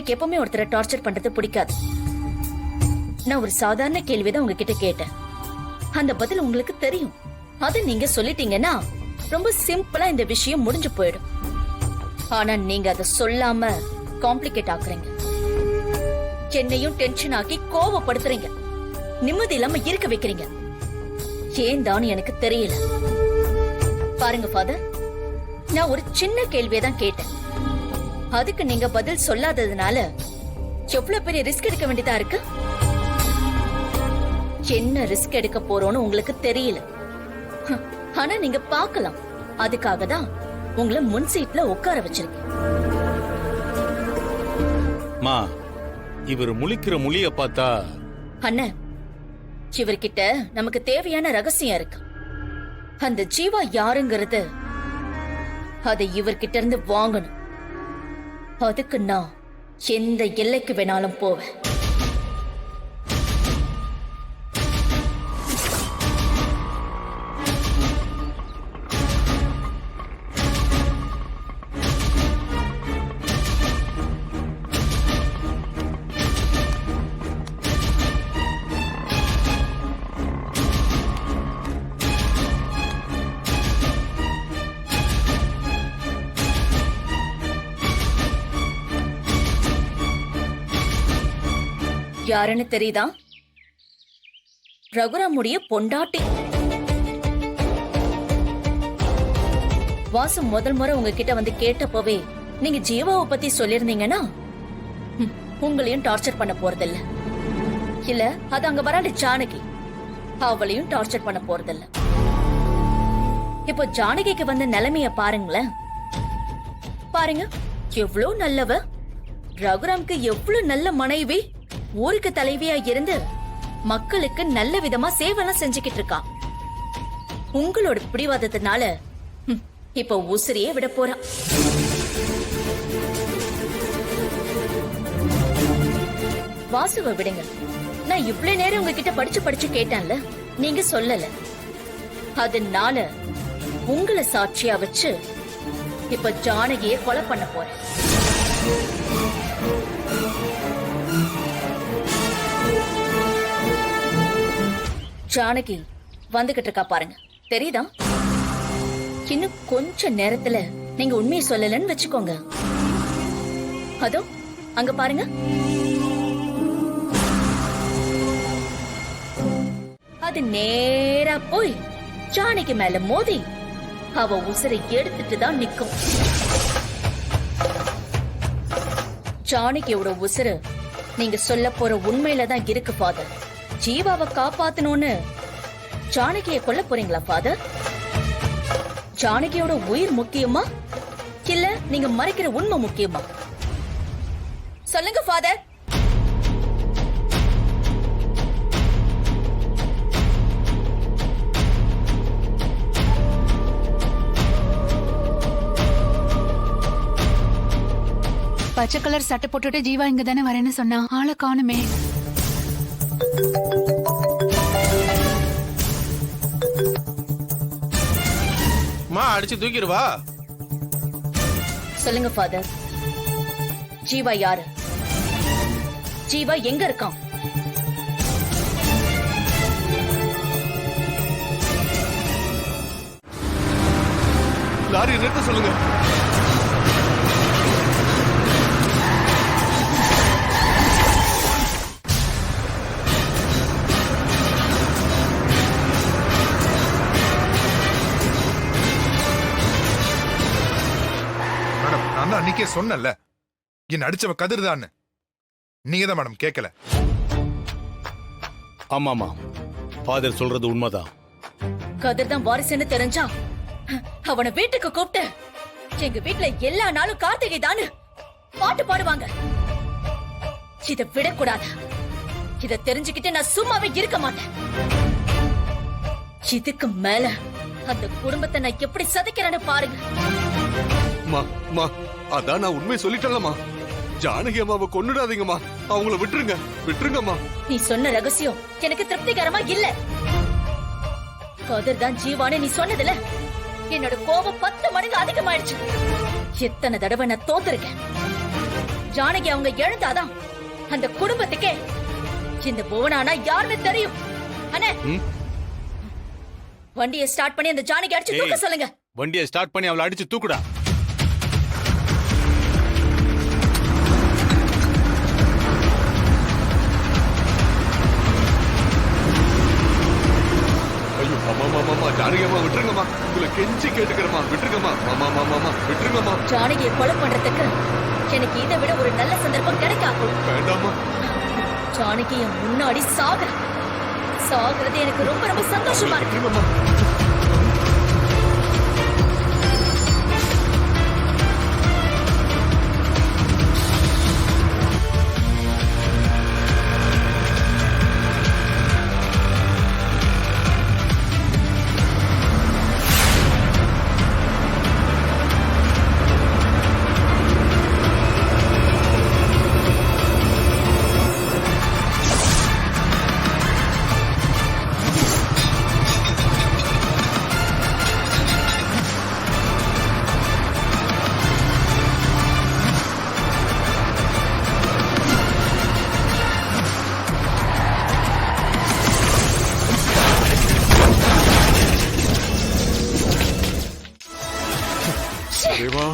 எனக்கு எப்பவுமே ஒருத்தரை டார்ச்சர் பண்றது பிடிக்காது. நான் ஒரு சாதாரண கேள்விதான் உங்ககிட்ட கேட்டேன். அந்த பதில் உங்களுக்கு தெரியும். அது நீங்க சொல்லிட்டீங்கன்னா ரொம்ப சிம்பிளா இந்த விஷயம் முடிஞ்சு போயிடும். ஆனா நீங்க அதை சொல்லாம காம்ப்ளிகேட் ஆக்குறீங்க. என்னையும் டென்ஷன் ஆக்கி கோவப்படுத்துறீங்க. நிம்மதி இல்லாம இருக்க வைக்கிறீங்க. ஏன் தான் எனக்கு தெரியல. பாருங்க ஃபாதர், நான் ஒரு சின்ன கேள்வியதான் கேட்டேன். அதுக்கு நீங்க பதில் சொல்லாததுனால எவ்வளவு பெரிய ரிஸ்க் எடுக்க வேண்டியதா இருக்கு. என்ன ரிஸ்க் எடுக்க போறோம்னு உங்களுக்கு தெரியல. ஆனா நீங்க பார்க்கலாம். அதுக்காக தான் உங்களை முன் சீட்ல உட்கார வச்சிருக்கேன். மா, இவர் முழிக்கிற மொழிய பார்த்தா அண்ணன், இவர்கிட்ட நமக்கு தேவையான ரகசியம் இருக்கு. அந்த ஜீவா யாருங்கிறது அதை இவர்கிட்ட இருந்து வாங்கணும். அதுக்கு நான் எந்த எல்லைக்கு வேணாலும் போவேன். யாருன்னு தெரியுதா? ரகுராமுடைய பொண்டாட்டி. வாசு முதல் முறை உங்ககிட்ட வந்து கேட்டப்பவே நீங்க ஜீவாவை பத்தி சொல்லிருந்தீங்கன்னா உங்களையும் டார்ச்சர் பண்ண போறதில்ல. இல்ல அது அங்க வராது ஜானகி, அவளையும் டார்ச்சர் பண்ண போறதில்ல. இப்போ ஜானகிக்கு வந்த நிலைமைய பாருங்களேன். பாருங்க, எவ்வளவு நல்லவ. ரகுராம்க்கு எவ்வளவு நல்ல மனைவி. ஊருக்கு தலைவியா இருந்து மக்களுக்கு நல்ல விதமா சேவெல்லாம் செஞ்சுக்கிட்டு இருக்கா. உங்களோட பிடிவாதத்தினால இப்ப உசிரியே விட போறா. வாசுவை விடுங்க. நான் இவ்வளவு நேரம் உங்ககிட்ட படிச்சு கேட்டேன்ல, நீங்க சொல்லல. அதனால உங்களை சாட்சியா வச்சு இப்ப ஜானகியை கொலை பண்ண போறேன். ஜானகி வந்துகிட்டு இருக்கா பாருங்க, தெரியுதா? இன்னும் கொஞ்ச நேரத்துல நீங்க உண்மையை சொல்லலன்னு வச்சுக்கோங்க. அதோ அங்க பாருங்க. அது நேரா போய் ஜானகி மேல மோதி அவ உசிரை எடுத்துட்டு தான் நிக்கும். ஜானகியோட உசிறு நீங்க சொல்ல போற உண்மையில தான் இருக்கு ஃபாதர். ஜீவாவை காப்பாத்தணும்னு ஜானகியை கொல்ல போறீங்களா ஃபாதர்? ஜானகியோட உயிர் முக்கியமா இல்ல நீங்க மறைக்கிற உண்மை முக்கியமா? சொல்லுங்க ஃபாதர். பச்சை கலர் சட்டை போட்டுட்டு ஜீவா இங்க தானே வரேன்னு சொன்னா, ஆளை காணுமே. அடிச்சு தூக்கிடுவா. சொல்லுங்க ஃபாதர், ஜீவா யாரு? ஜீவா எங்க இருக்கான்? லாரி நிறுத்த சொல்லுங்க. அன்னைக்கே சொன்னல, என் அடிச்சவ கதிர் தான். நீங்க தான் மேடம் கேட்கல. ஆமாமா, ஃபாதர் சொல்றது உண்மைதான். கதிர் தான் வாரிசுன்னு தெரிஞ்சா அவனை வீட்டுக்கு கூப்பிட்டு எங்க வீட்டுல எல்லா நாளும் கார்த்திகை தானு பாட்டு பாடுவாங்க. இத விடக்கூடாது. இத தெரிஞ்சுக்கிட்டு நான் சும்மாவே இருக்க மாட்டேன். இதுக்கு மேல அந்த குடும்பத்தை நான் எப்படி சதைக்கிறேன்னு பாருங்க. அதான் நான் உண்மை சொல்லிட்டேன்லமா. ஜானகி அம்மாவை கொன்னுடாதீங்கம்மா, அவங்கள விட்டுருங்கம்மா. நீ சொன்ன ரகசியம் எனக்கு திருப்திகரமா இல்ல. கதிர் தான் ஜீவானு நீ சொன்னதுல என்னோட கோபம் 10 மடங்கு அதிகமாயிடுச்சு. எத்தனை தடவை நான் தோத்துருக்கேன். ஜானகி அவங்க எழுந்தாதான் அந்த குடும்பத்துக்கே இந்த புவனானா யாருன்னு தெரியும். அண்ணே, ம்? வண்டியை ஸ்டார்ட் பண்ணி அந்த ஜானகி அடிச்சு தூக்க ஏய். சொல்லுங்க. வண்டியை ஸ்டார்ட் பண்ணி அவளை அடிச்சு தூக்குடா. ஐயோ மாமா ஜானகி அம்மா விட்டுருங்கம்மா, உங்களை கெஞ்சி கேட்டுக்கிறேம்மா, விட்டுருங்கம்மா மாமா விட்டுருங்கம்மா. ஜானகியை கொலை பண்றதுக்கு எனக்கு இதை விட ஒரு நல்ல சந்தர்ப்பம் கிடைக்காது. வேண்டாம்மா. ஜானகி என் முன்னாடி சாகுறது எனக்கு ரொம்ப ரொம்ப சந்தோஷமா இருக்கு. விட்டுருங்கம்மா. தேவா